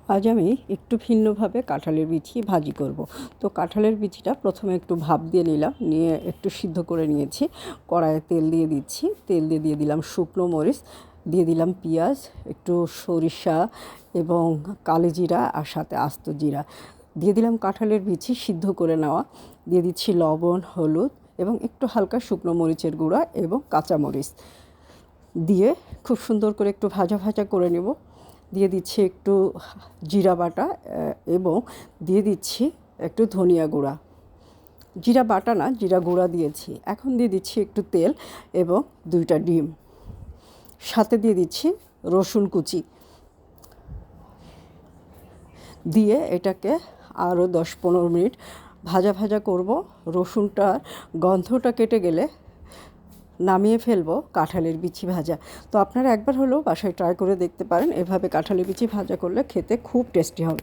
আজ আমি একটু ভিন্নভাবে কাঁঠালের বিচি ভাজি করব। তো কাঁঠালের বিচিটা প্রথমে একটু ভাপ দিয়ে নিলাম, নিয়ে একটু সিদ্ধ করে নিয়েছি। কড়াইয়ে তেল দিয়ে দিচ্ছি, তেল দিয়ে দিলাম শুকনো মরিচ, দিয়ে দিলাম পেঁয়াজ, একটু সরিষা এবং কালো জিরা আর সাথে আস্ত জিরা, দিয়ে দিলাম কাঁঠালের বিচি সিদ্ধ করে নেওয়া, দিয়ে দিচ্ছি লবণ, হলুদ এবং একটু হালকা শুকনো মরিচের গুঁড়া এবং কাঁচামরিচ দিয়ে খুব সুন্দর করে একটু ভাজা ভাজা করে নেব। দিয়ে দিচ্ছি একটু জিরা বাটা এবং দিয়ে দিচ্ছি একটু ধনিয়া গুঁড়া, জিরা বাটা না জিরা গুঁড়া দিয়েছি। এখন দিয়ে দিচ্ছি একটু তেল এবং 2টা ডিম, সাথে দিয়ে দিচ্ছি রসুন কুচি, দিয়ে এটাকে আরও 10-15 মিনিট ভাজা ভাজা করব। রসুনটার গন্ধটা কেটে গেলে নামিয়ে ফেলবো কাঁঠালের বিচি ভাজা। তো আপনারা একবার হলেও বাসায় ট্রাই করে দেখতে পারেন, এভাবে কাঁঠালের বিচি ভাজা করলে খেতে খুব টেস্টি হবে।